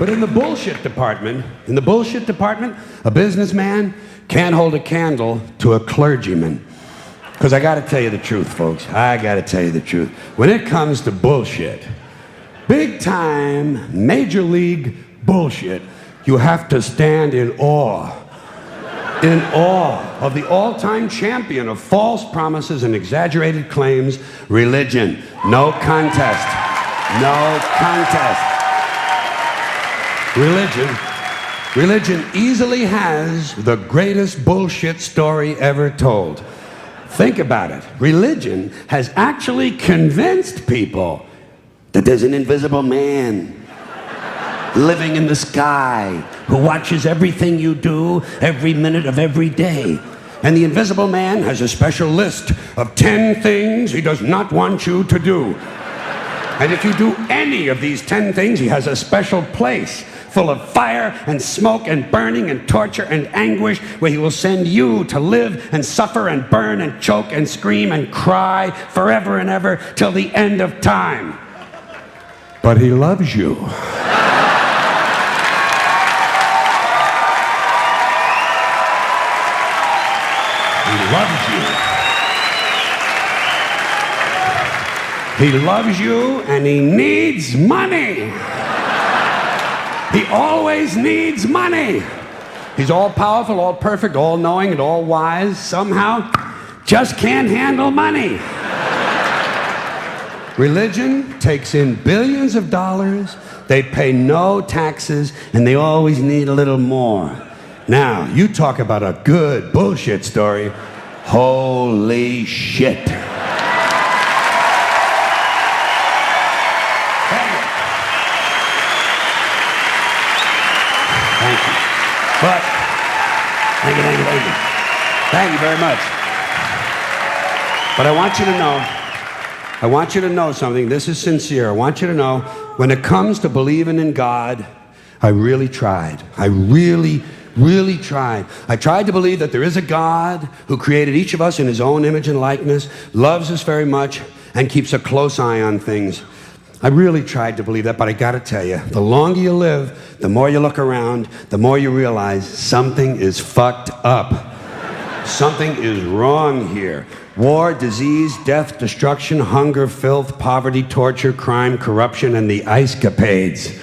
But in the bullshit department, a businessman can't hold a candle to a clergyman. Because I got to tell you the truth, folks. I got to tell you the truth. When it comes to bullshit, big time, major league bullshit, you have to stand in awe of the all-time champion of false promises and exaggerated claims, religion. No contest. No contest. Religion easily has the greatest bullshit story ever told. Think about it. Religion has actually convinced people that there's an invisible man living in the sky who watches everything you do every minute of every day. And the invisible man has a special list of 10 things he does not want you to do. And if you do any of these 10 things, he has a special place full of fire and smoke and burning and torture and anguish where he will send you to live and suffer and burn and choke and scream and cry forever and ever till the end of time. But he loves you. He loves you. He loves you and he needs money. He always needs money. He's all powerful, all perfect, all knowing, and all wise. Somehow, just can't handle money. Religion takes in billions of dollars. They pay no taxes, and they always need a little more. Now, you talk about a good bullshit story. Holy shit. But, thank you very much. But I want you to know something. This is sincere. I want you to know, when it comes to believing in God, I really tried. I really tried. I tried to believe that there is a God who created each of us in his own image and likeness, loves us very much, and keeps a close eye on things. I really tried to believe that, but I gotta tell you, the longer you live, the more you look around, the more you realize something is fucked up. Something is wrong here. War, disease, death, destruction, hunger, filth, poverty, torture, crime, corruption, and the ice-capades.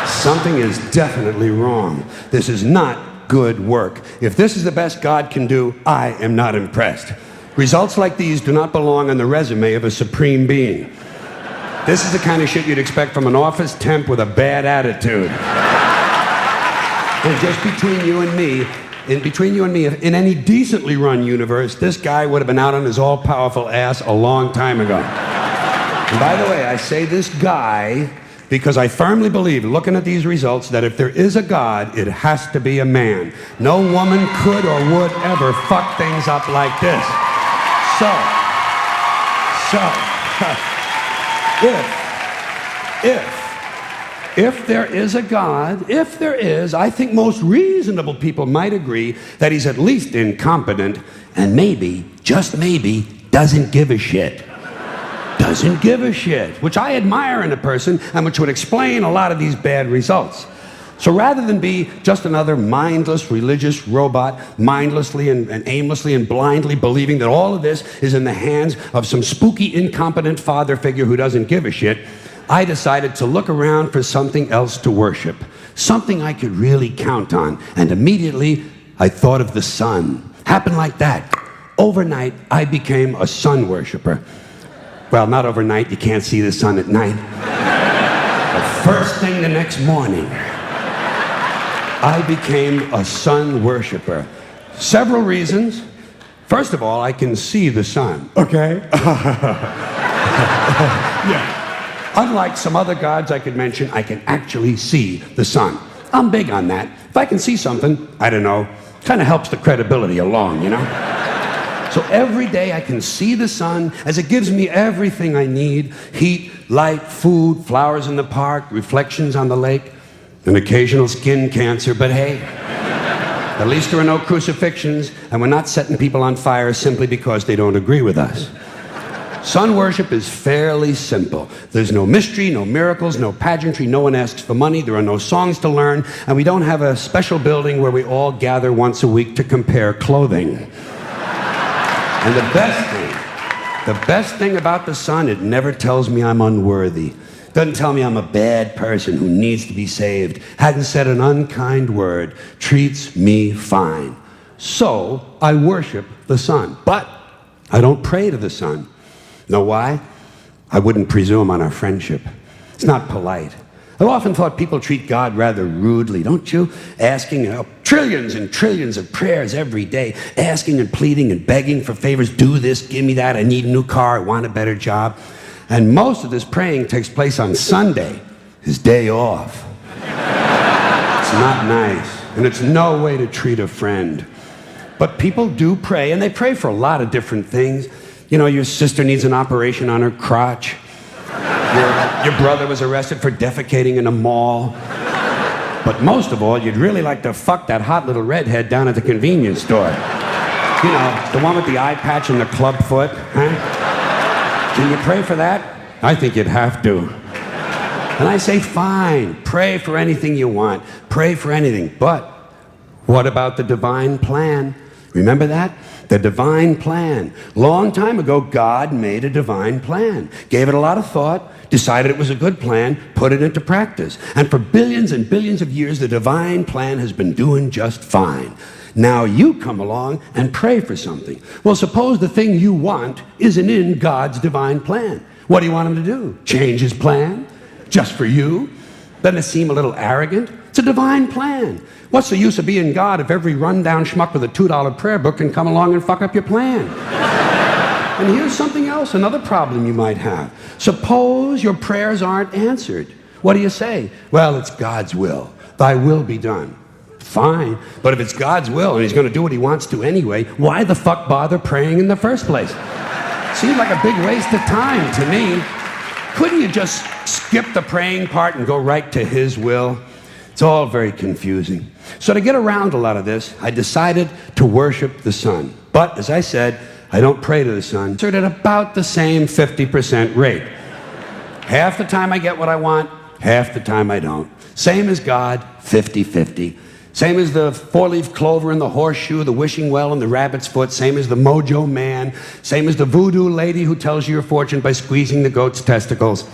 Something is definitely wrong. This is not good work. If this is the best God can do, I am not impressed. Results like these do not belong on the resume of a supreme being. This is the kind of shit you'd expect from an office temp with a bad attitude. And just between you and me, in any decently run universe, this guy would have been out on his all-powerful ass a long time ago. And by the way, I say this guy because I firmly believe, looking at these results, that if there is a God, it has to be a man. No woman could or would ever fuck things up like this. If there is a God, I think most reasonable people might agree that he's at least incompetent and maybe, just maybe, doesn't give a shit. Doesn't give a shit, which I admire in a person and which would explain a lot of these bad results. So rather than be just another mindless religious robot, mindlessly and aimlessly and blindly believing that all of this is in the hands of some spooky, incompetent father figure who doesn't give a shit, I decided to look around for something else to worship, something I could really count on. And immediately, I thought of the sun. Happened like that. Overnight, I became a sun worshiper. Well, not overnight, you can't see the sun at night. But first thing the next morning, I became a sun worshiper. Several reasons. First of all, I can see the sun, okay? Yeah. Unlike some other gods I could mention, I can actually see the sun. I'm big on that. If I can see something, I don't know, kind of helps the credibility along, you know? So every day I can see the sun as it gives me everything I need: heat, light, food, flowers in the park, reflections on the lake, an occasional skin cancer, but hey, at least there are no crucifixions, and we're not setting people on fire simply because they don't agree with us. Sun worship is fairly simple. There's no mystery, no miracles, no pageantry. No one asks for money. There are no songs to learn. And we don't have a special building where we all gather once a week to compare clothing. And the best thing about the sun, it never tells me I'm unworthy. Doesn't tell me I'm a bad person who needs to be saved. Hadn't said an unkind word. Treats me fine. So I worship the sun. But I don't pray to the sun. Know why? I wouldn't presume on our friendship. It's not polite. I've often thought people treat God rather rudely, don't you? Asking trillions and trillions of prayers every day, asking and pleading and begging for favors. Do this, give me that, I need a new car, I want a better job. And most of this praying takes place on Sunday, his day off. It's not nice, and it's no way to treat a friend. But people do pray, and they pray for a lot of different things. You know, your sister needs an operation on her crotch. Your brother was arrested for defecating in a mall. But most of all, you'd really like to fuck that hot little redhead down at the convenience store. You know, the one with the eye patch and the club foot, huh? Can you pray for that? I think you'd have to. And I say, fine, pray for anything you want. Pray for anything. But what about the divine plan? Remember that? The divine plan. Long time ago, God made a divine plan. Gave it a lot of thought, decided it was a good plan, put it into practice. And for billions and billions of years, the divine plan has been doing just fine. Now you come along and pray for something. Well, suppose the thing you want isn't in God's divine plan. What do you want him to do? Change his plan? Just for you? Doesn't it seem a little arrogant? It's a divine plan. What's the use of being God if every rundown schmuck with a $2 prayer book can come along and fuck up your plan? And here's something else, another problem you might have. Suppose your prayers aren't answered. What do you say? Well, it's God's will. Thy will be done. Fine, but if it's God's will and he's going to do what he wants to anyway, why the fuck bother praying in the first place? Seems like a big waste of time to me. Couldn't you just skip the praying part and go right to his will? It's all very confusing. So to get around a lot of this, I decided to worship the sun. But as I said, I don't pray to the sun. It's at about the same 50% rate. Half the time I get what I want, half the time I don't. Same as God, 50-50. Same as the four-leaf clover and the horseshoe, the wishing well and the rabbit's foot. Same as the mojo man. Same as the voodoo lady who tells you your fortune by squeezing the goat's testicles.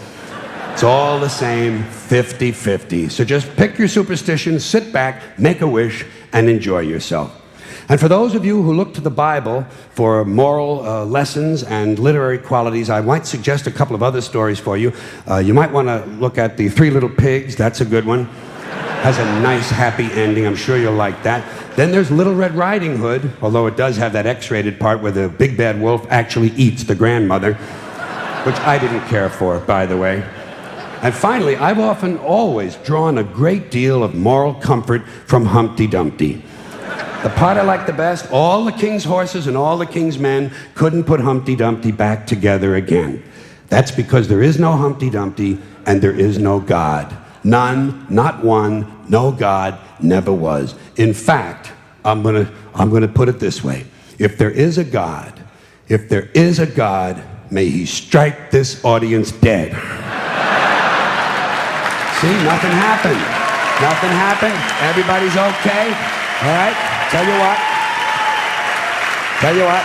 It's all the same, 50-50. So just pick your superstition, sit back, make a wish, and enjoy yourself. And for those of you who look to the Bible for moral lessons and literary qualities, I might suggest a couple of other stories for you. You might want to look at The Three Little Pigs. That's a good one. Has a nice, happy ending. I'm sure you'll like that. Then there's Little Red Riding Hood, although it does have that X-rated part where the big bad wolf actually eats the grandmother, which I didn't care for, by the way. And finally, I've often always drawn a great deal of moral comfort from Humpty Dumpty. The part I like the best, all the king's horses and all the king's men couldn't put Humpty Dumpty back together again. That's because there is no Humpty Dumpty and there is no God. None, not one, no God, never was. In fact, I'm gonna put it this way. If there is a God, may he strike this audience dead. See, nothing happened. Nothing happened. Everybody's okay. All right? Tell you what.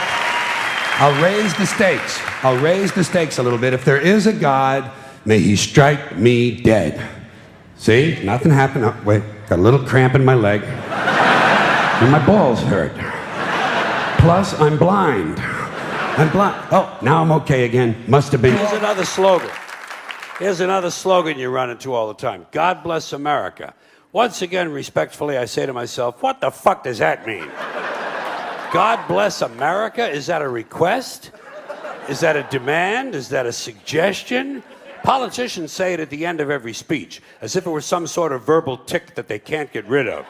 I'll raise the stakes. I'll raise the stakes a little bit. If there is a God, may he strike me dead. See? Nothing happened. Oh, wait. Got a little cramp in my leg. And my balls hurt. Plus, I'm blind. Oh, now I'm okay again. Must have been. Here's another slogan. Here's another slogan you run into all the time. God bless America. Once again, respectfully, I say to myself, what the fuck does that mean? God bless America? Is that a request? Is that a demand? Is that a suggestion? Politicians say it at the end of every speech, as if it were some sort of verbal tic that they can't get rid of.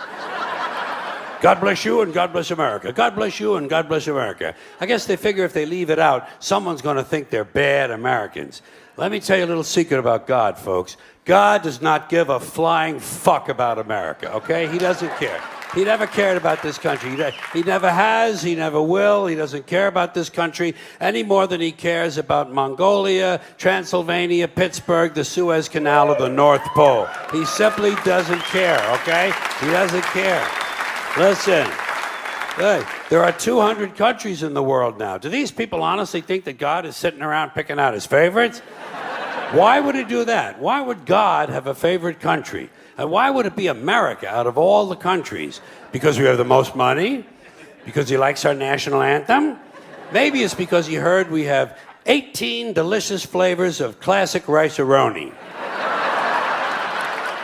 God bless you and God bless America. God bless you and God bless America. I guess they figure if they leave it out, someone's going to think they're bad Americans. Let me tell you a little secret about God, folks. God does not give a flying fuck about America, okay? He doesn't care. He never cared about this country. He never has, he never will. He doesn't care about this country any more than he cares about Mongolia, Transylvania, Pittsburgh, the Suez Canal, or the North Pole. He simply doesn't care, okay? He doesn't care. Listen, hey, there are 200 countries in the world now. Do these people honestly think that God is sitting around picking out his favorites? Why would he do that? Why would God have a favorite country? And why would it be America out of all the countries? Because we have the most money? Because he likes our national anthem? Maybe it's because he heard we have 18 delicious flavors of classic rice-a-roni.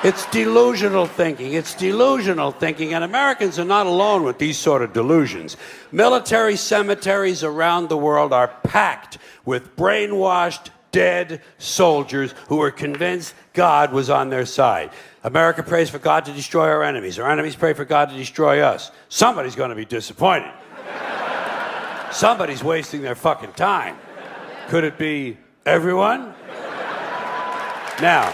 It's delusional thinking. It's delusional thinking, and Americans are not alone with these sort of delusions. Military cemeteries around the world are packed with brainwashed, dead soldiers who were convinced God was on their side. America prays for God to destroy our enemies. Our enemies pray for God to destroy us. Somebody's going to be disappointed. Somebody's wasting their fucking time. Could it be everyone? Now.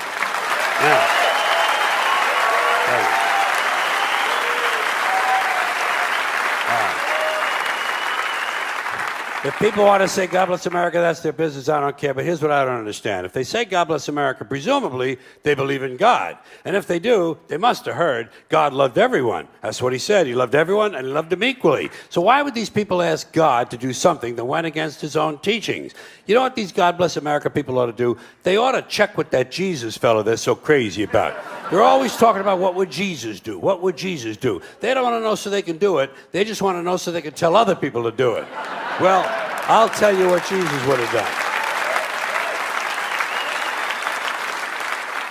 If people want to say God bless America, that's their business. I don't care. But here's what I don't understand. If they say God bless America, presumably they believe in God. And if they do, they must have heard God loved everyone. That's what he said. He loved everyone and he loved them equally. So why would these people ask God to do something that went against his own teachings? You know what these God bless America people ought to do? They ought to check with that Jesus fellow they're so crazy about. They're always talking about what would Jesus do? What would Jesus do? They don't want to know so they can do it. They just want to know so they can tell other people to do it. Well, I'll tell you what Jesus would have done.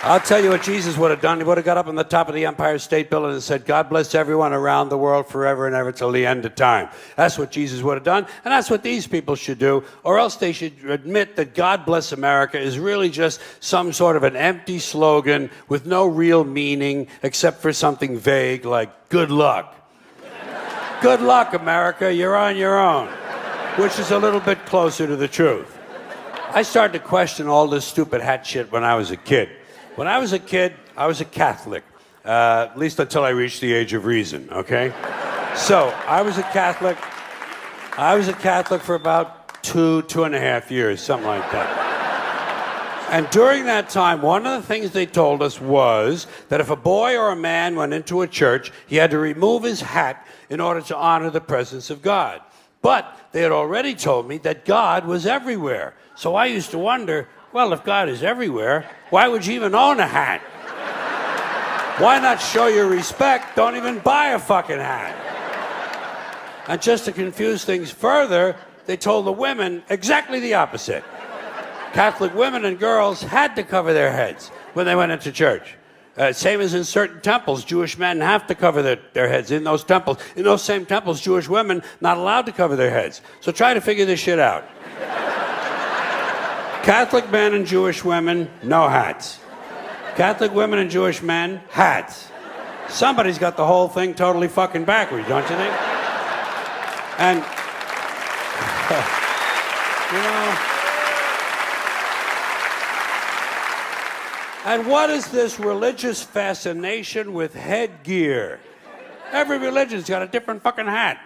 I'll tell you what Jesus would have done. He would have got up on the top of the Empire State Building and said, God bless everyone around the world forever and ever till the end of time. That's what Jesus would have done, and that's what these people should do, or else they should admit that God bless America is really just some sort of an empty slogan with no real meaning except for something vague like good luck. Good luck, America, you're on your own. Which is a little bit closer to the truth. I started to question all this stupid hat shit when I was a kid. When I was a kid, I was a Catholic, at least until I reached the age of reason, okay? So, I was a Catholic for about 2.5 years, something like that. And during that time, one of the things they told us was that if a boy or a man went into a church, he had to remove his hat in order to honor the presence of God. But they had already told me that God was everywhere. So I used to wonder, well, if God is everywhere, why would you even own a hat? Why not show your respect? Don't even buy a fucking hat. And just to confuse things further, they told the women exactly the opposite. Catholic women and girls had to cover their heads when they went into church. Same as in certain temples, Jewish men have to cover their heads in those temples. In those same temples, Jewish women not allowed to cover their heads. So try to figure this shit out. Catholic men and Jewish women, no hats. Catholic women and Jewish men, hats. Somebody's got the whole thing totally fucking backwards, don't you think? And, you know... And what is this religious fascination with headgear? Every religion's got a different fucking hat.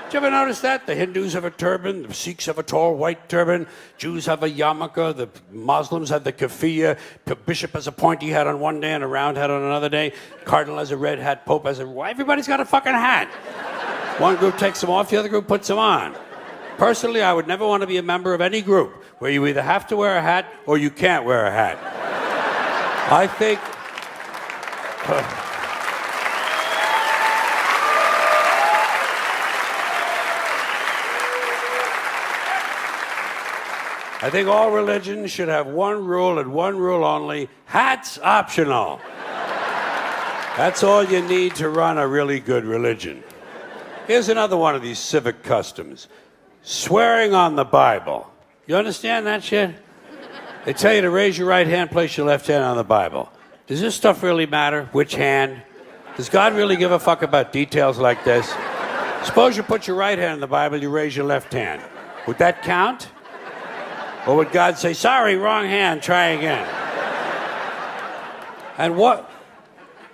Did you ever notice that? The Hindus have a turban, the Sikhs have a tall white turban, Jews have a yarmulke, the Muslims have the keffiyeh, the bishop has a pointy hat on one day and a round hat on another day, cardinal has a red hat, pope has a... Everybody's got a fucking hat. One group takes them off, the other group puts them on. Personally, I would never want to be a member of any group where you either have to wear a hat or you can't wear a hat. I think... I think all religions should have one rule and one rule only: hats optional. That's all you need to run a really good religion. Here's another one of these civic customs: swearing on the Bible. You understand that shit? They tell you to raise your right hand, place your left hand on the Bible. Does this stuff really matter? Which hand? Does God really give a fuck about details like this? Suppose you put your right hand on the Bible, you raise your left hand. Would that count? Or would God say, sorry, wrong hand, try again? And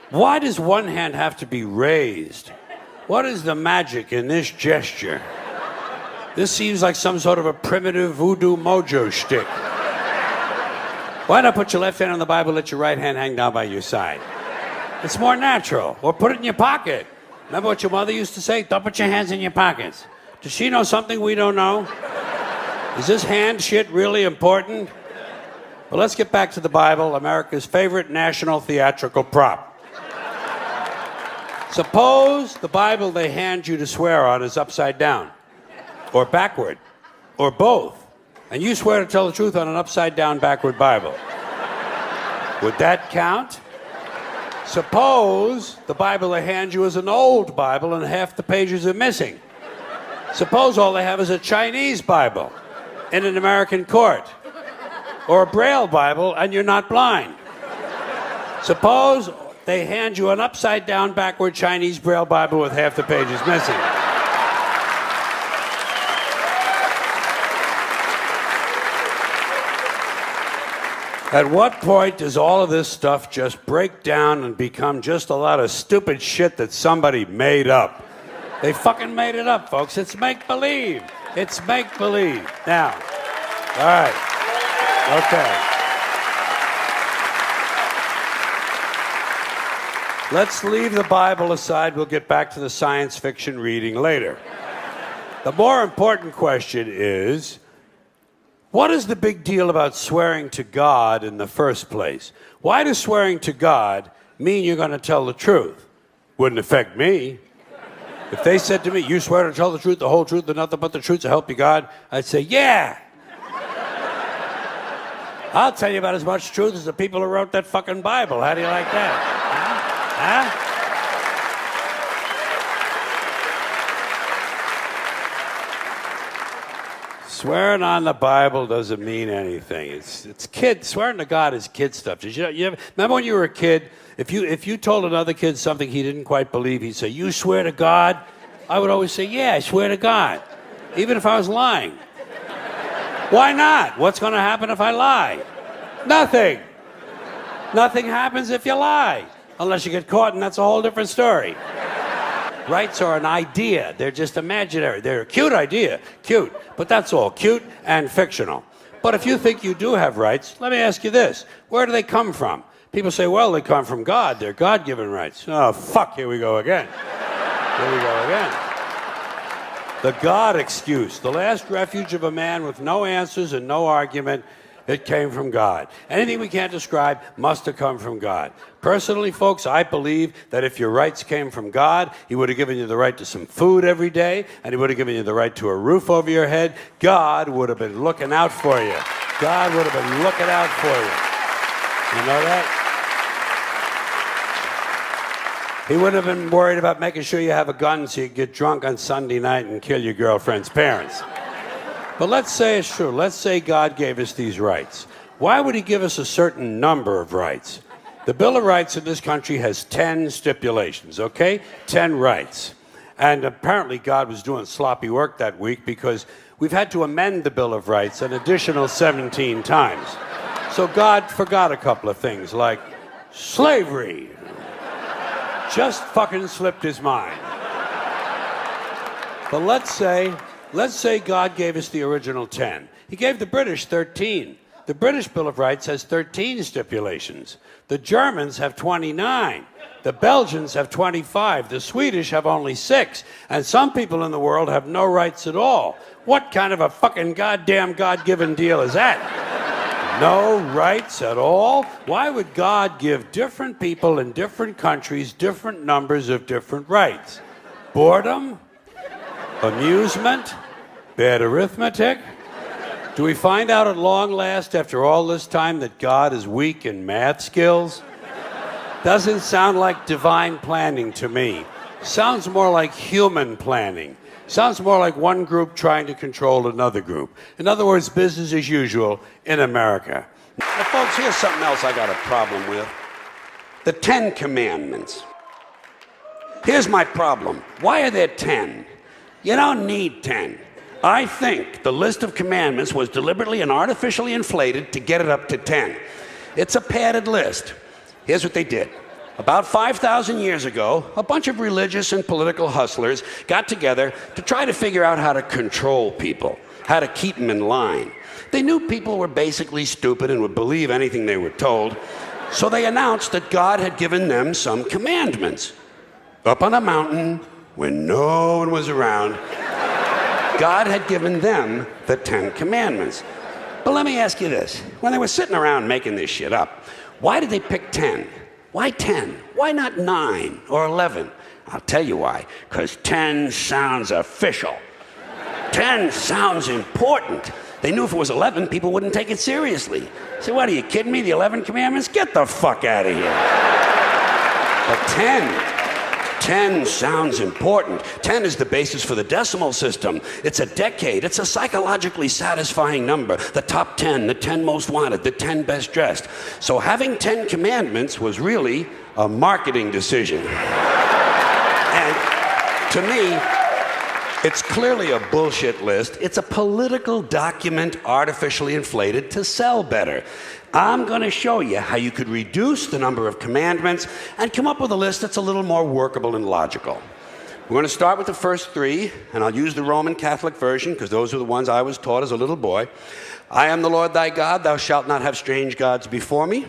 Why does one hand have to be raised? What is the magic in this gesture? This seems like some sort of a primitive voodoo mojo shtick. Why not put your left hand on the Bible, let your right hand hang down by your side? It's more natural. Or put it in your pocket. Remember what your mother used to say? Don't put your hands in your pockets. Does she know something we don't know? Is this hand shit really important? But let's get back to the Bible, America's favorite national theatrical prop. Suppose the Bible they hand you to swear on is upside down, or backward, or both, and you swear to tell the truth on an upside down, backward Bible. Would that count? Suppose the Bible they hand you is an old Bible and half the pages are missing. Suppose all they have is a Chinese Bible in an American court, or a Braille Bible and you're not blind. Suppose they hand you an upside-down, backward Chinese Braille Bible with half the pages missing. At what point does all of this stuff just break down and become just a lot of stupid shit that somebody made up? They fucking made it up, folks. It's make-believe. It's make-believe. Now, all right, okay. Let's leave the Bible aside. We'll get back to the science fiction reading later. The more important question is, what is the big deal about swearing to God in the first place? Why does swearing to God mean you're going to tell the truth? Wouldn't affect me. If they said to me, you swear to tell the truth, the whole truth, and nothing but the truth to help you God, I'd say, yeah. I'll tell you about as much truth as the people who wrote that fucking Bible. How do you like that? Huh? Swearing on the Bible doesn't mean anything. It's kid. Swearing to God is kid stuff. Did you ever, remember when you were a kid? If you told another kid something he didn't quite believe, he'd say, "You swear to God?" I would always say, "Yeah, I swear to God," even if I was lying. Why not? What's going to happen if I lie? Nothing. Nothing happens if you lie. Unless you get caught, and that's a whole different story. Rights are an idea. They're just imaginary. They're a cute idea. Cute. But that's all. Cute and fictional. But if you think you do have rights, let me ask you this. Where do they come from? People say, well, they come from God. They're God-given rights. Oh, fuck, here we go again. Here we go again. The God excuse. The last refuge of a man with no answers and no argument. It came from God. Anything we can't describe must have come from God. Personally, folks, I believe that if your rights came from God, He would have given you the right to some food every day, and He would have given you the right to a roof over your head. God would have been looking out for you. God would have been looking out for you. You know that? He wouldn't have been worried about making sure you have a gun so you get drunk on Sunday night and kill your girlfriend's parents. But let's say it's true. Let's say God gave us these rights. Why would He give us a certain number of rights? The Bill of Rights in this country has 10 stipulations, okay? 10 rights. And apparently God was doing sloppy work that week because we've had to amend the Bill of Rights an additional 17 times. So God forgot a couple of things like slavery. Just fucking slipped His mind. But let's say God gave us the original 10. He gave the British 13. The British Bill of Rights has 13 stipulations. The Germans have 29. The Belgians have 25. The Swedish have only 6. And some people in the world have no rights at all. What kind of a fucking goddamn God-given deal is that? No rights at all? Why would God give different people in different countries different numbers of different rights? Boredom? Amusement? Bad arithmetic? Do we find out at long last after all this time that God is weak in math skills? Doesn't sound like divine planning to me. Sounds more like human planning. Sounds more like one group trying to control another group. In other words, business as usual in America. Now, folks, here's something else I got a problem with. The 10 Commandments. Here's my problem. Why are there 10? You don't need 10. I think the list of commandments was deliberately and artificially inflated to get it up to 10. It's a padded list. Here's what they did. About 5,000 years ago, a bunch of religious and political hustlers got together to try to figure out how to control people, how to keep them in line. They knew people were basically stupid and would believe anything they were told, so they announced that God had given them some commandments. Up on a mountain, when no one was around, God had given them the 10 Commandments. But let me ask you this. When they were sitting around making this shit up, why did they pick 10? Why 10? Why not 9 or 11? I'll tell you why. Because 10 sounds official. 10 sounds important. They knew if it was 11, people wouldn't take it seriously. Say, what, are you kidding me? The 11 Commandments? Get the fuck out of here. But 10 sounds important. 10 is the basis for the decimal system. It's a decade. It's a psychologically satisfying number. The top 10, the 10 most wanted, the 10 best dressed. So having 10 commandments was really a marketing decision. And to me, it's clearly a bullshit list. It's a political document artificially inflated to sell better. I'm going to show you how you could reduce the number of commandments and come up with a list that's a little more workable and logical. We're going to start with the first 3, and I'll use the Roman Catholic version because those are the ones I was taught as a little boy. I am the Lord thy God. Thou shalt not have strange gods before me.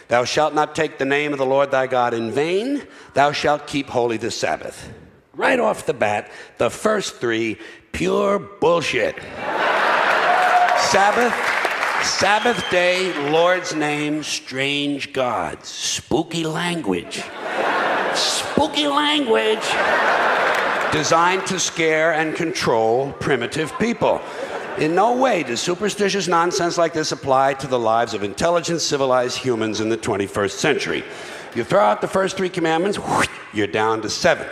Thou shalt not take the name of the Lord thy God in vain. Thou shalt keep holy the Sabbath. Right off the bat, the first 3, pure bullshit. Sabbath day, Lord's name, strange gods. Spooky language. Spooky language. Designed to scare and control primitive people. In no way does superstitious nonsense like this apply to the lives of intelligent, civilized humans in the 21st century. You throw out the first 3 commandments, you're down to 7.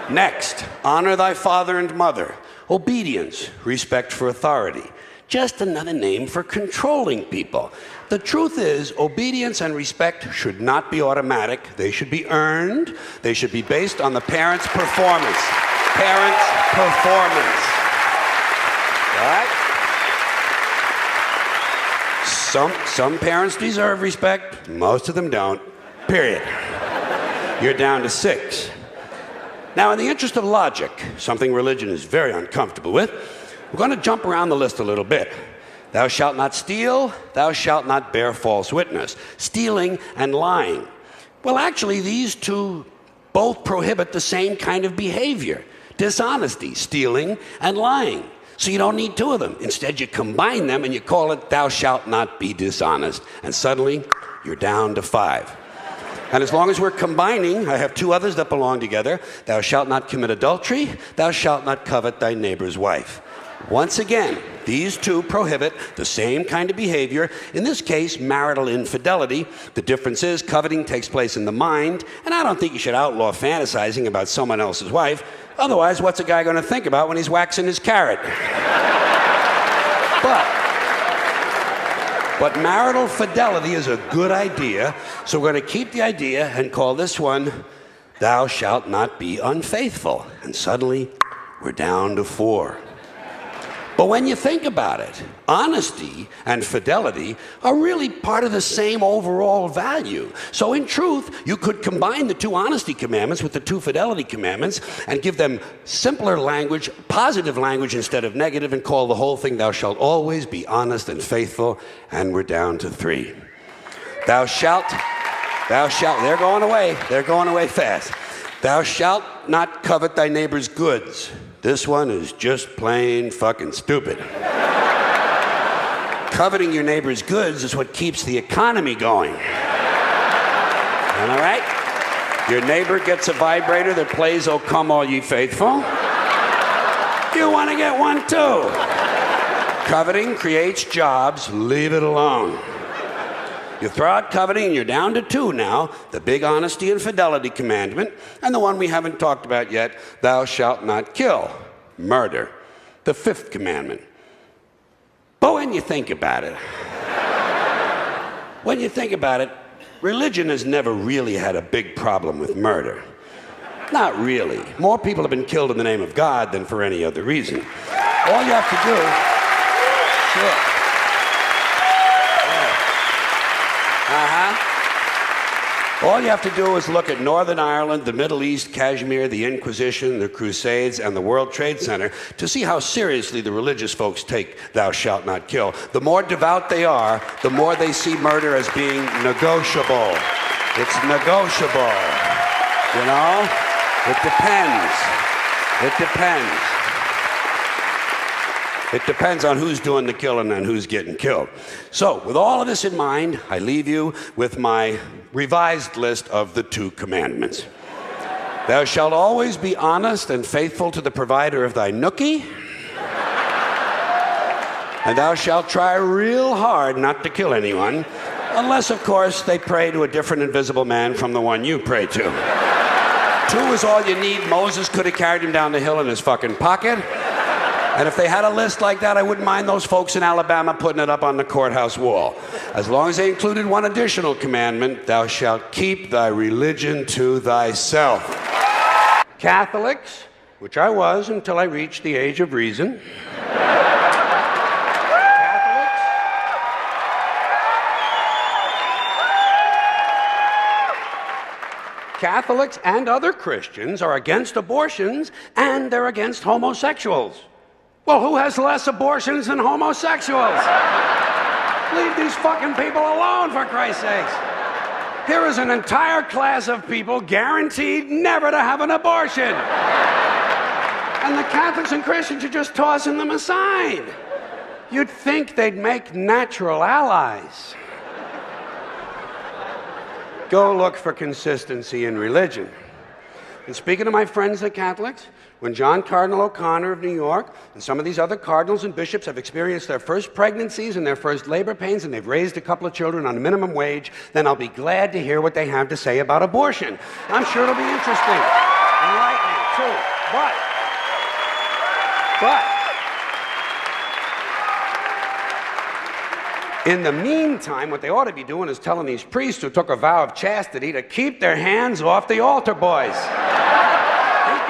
Next, honor thy father and mother. Obedience, respect for authority. Just another name for controlling people. The truth is, obedience and respect should not be automatic. They should be earned. They should be based on the parent's performance. Parent's performance. All right? Some parents deserve respect. Most of them don't. Period. You're down to 6. Now, in the interest of logic, something religion is very uncomfortable with, we're going to jump around the list a little bit. Thou shalt not steal, thou shalt not bear false witness. Stealing and lying. Well, actually, these 2 both prohibit the same kind of behavior. Dishonesty, stealing, and lying. So you don't need 2 of them. Instead, you combine them and you call it thou shalt not be dishonest. And suddenly, you're down to 5. And as long as we're combining, I have 2 others that belong together. Thou shalt not commit adultery, thou shalt not covet thy neighbor's wife. Once again, these 2 prohibit the same kind of behavior, in this case, marital infidelity. The difference is coveting takes place in the mind, and I don't think you should outlaw fantasizing about someone else's wife. Otherwise, what's a guy going to think about when he's waxing his carrot? But marital fidelity is a good idea, so we're going to keep the idea and call this one, thou shalt not be unfaithful. And suddenly, we're down to 4. But when you think about it, honesty and fidelity are really part of the same overall value. So in truth, you could combine the 2 honesty commandments with the 2 fidelity commandments and give them simpler language, positive language instead of negative, and call the whole thing, thou shalt always be honest and faithful, and we're down to 3. Thou shalt, they're going away fast. Thou shalt not covet thy neighbor's goods. This one is just plain fucking stupid. Coveting your neighbor's goods is what keeps the economy going. Am I right? Your neighbor gets a vibrator that plays "O Come All Ye Faithful." You want to get one too. Coveting creates jobs. Leave it alone. You throw out coveting and you're down to 2 now, the big honesty and fidelity commandment, and the one we haven't talked about yet, thou shalt not kill, murder, the 5th commandment. But when you think about it, religion has never really had a big problem with murder. Not really. More people have been killed in the name of God than for any other reason. All you have to do, All you have to do is look at Northern Ireland, the Middle East, Kashmir, the Inquisition, the Crusades, and the World Trade Center to see how seriously the religious folks take thou shalt not kill. The more devout they are, the more they see murder as being negotiable. It's negotiable. You know? It depends. It depends. It depends on who's doing the killing and who's getting killed. So, with all of this in mind, I leave you with my revised list of the 2 commandments. Thou shalt always be honest and faithful to the provider of thy nookie. And thou shalt try real hard not to kill anyone, unless, of course, they pray to a different invisible man from the one you pray to. 2 is all you need. Moses could have carried him down the hill in his fucking pocket. And if they had a list like that, I wouldn't mind those folks in Alabama putting it up on the courthouse wall. As long as they included one additional commandment, thou shalt keep thy religion to thyself. Catholics, which I was until I reached the age of reason. Catholics and other Christians are against abortions, and they're against homosexuals. Well, who has less abortions than homosexuals? Leave these fucking people alone, for Christ's sakes. Here is an entire class of people guaranteed never to have an abortion. And the Catholics and Christians are just tossing them aside. You'd think they'd make natural allies. Go look for consistency in religion. And speaking to my friends, the Catholics, when John Cardinal O'Connor of New York and some of these other cardinals and bishops have experienced their first pregnancies and their first labor pains and they've raised a couple of children on a minimum wage, then I'll be glad to hear what they have to say about abortion. I'm sure it'll be interesting. Enlightening, too. But, in the meantime, what they ought to be doing is telling these priests who took a vow of chastity to keep their hands off the altar boys. Keep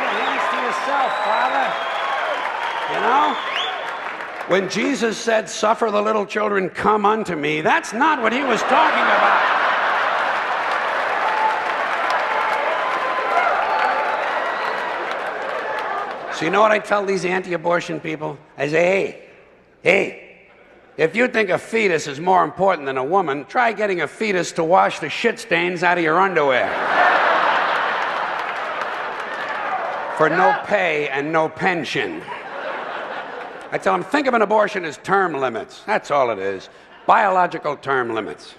your hands to yourself, Father. You know? When Jesus said, "Suffer the little children, come unto me," that's not what he was talking about. So you know what I tell these anti-abortion people? I say, hey, if you think a fetus is more important than a woman, try getting a fetus to wash the shit stains out of your underwear. For no pay and no pension. I tell them, think of an abortion as term limits. That's all it is. Biological term limits.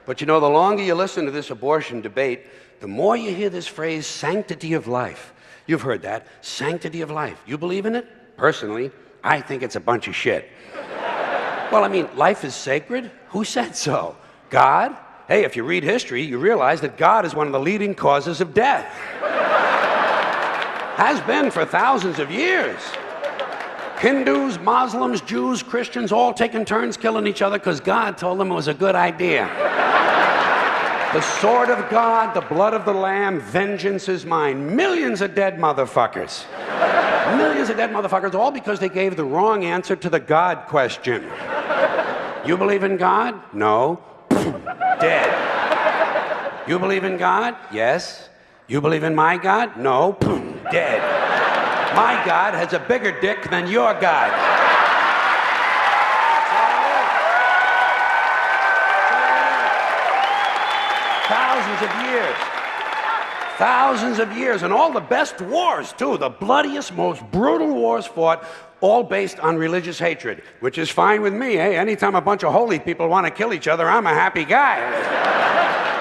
But you know, the longer you listen to this abortion debate, the more you hear this phrase, sanctity of life. You've heard that, sanctity of life. You believe in it? Personally, I think it's a bunch of shit. Well, I mean, life is sacred? Who said so? God? Hey, if you read history, you realize that God is one of the leading causes of death. Has been for thousands of years. Hindus, Muslims, Jews, Christians, all taking turns killing each other because God told them it was a good idea. The sword of God, the blood of the Lamb, vengeance is mine. Millions of dead motherfuckers. Millions of dead motherfuckers, all because they gave the wrong answer to the God question. You believe in God? No. Dead. You believe in God? Yes. You believe in my God? No. Dead. My God has a bigger dick than your God. Thousands of years. Thousands of years, and all the best wars, too. The bloodiest, most brutal wars fought, all based on religious hatred, which is fine with me. Hey, anytime a bunch of holy people want to kill each other, I'm a happy guy.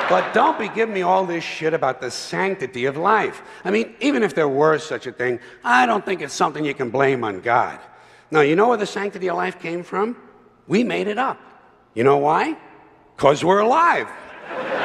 But don't be giving me all this shit about the sanctity of life. I mean, even if there were such a thing, I don't think it's something you can blame on God. Now, you know where the sanctity of life came from? We made it up. You know why? Because we're alive.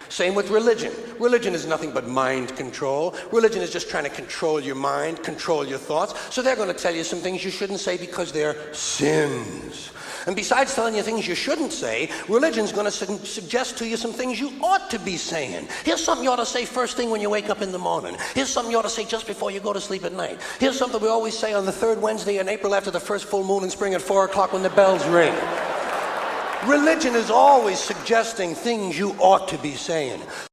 Same with religion. Religion is nothing but mind control. Religion is just trying to control your mind, control your thoughts. So they're going to tell you some things you shouldn't say because they're sins. And besides telling you things you shouldn't say, religion's going to suggest to you some things you ought to be saying. Here's something you ought to say first thing when you wake up in the morning. Here's something you ought to say just before you go to sleep at night. Here's something we always say on the third Wednesday in April after the first full moon in spring at 4 o'clock when the bells ring. Religion is always suggesting things you ought to be saying.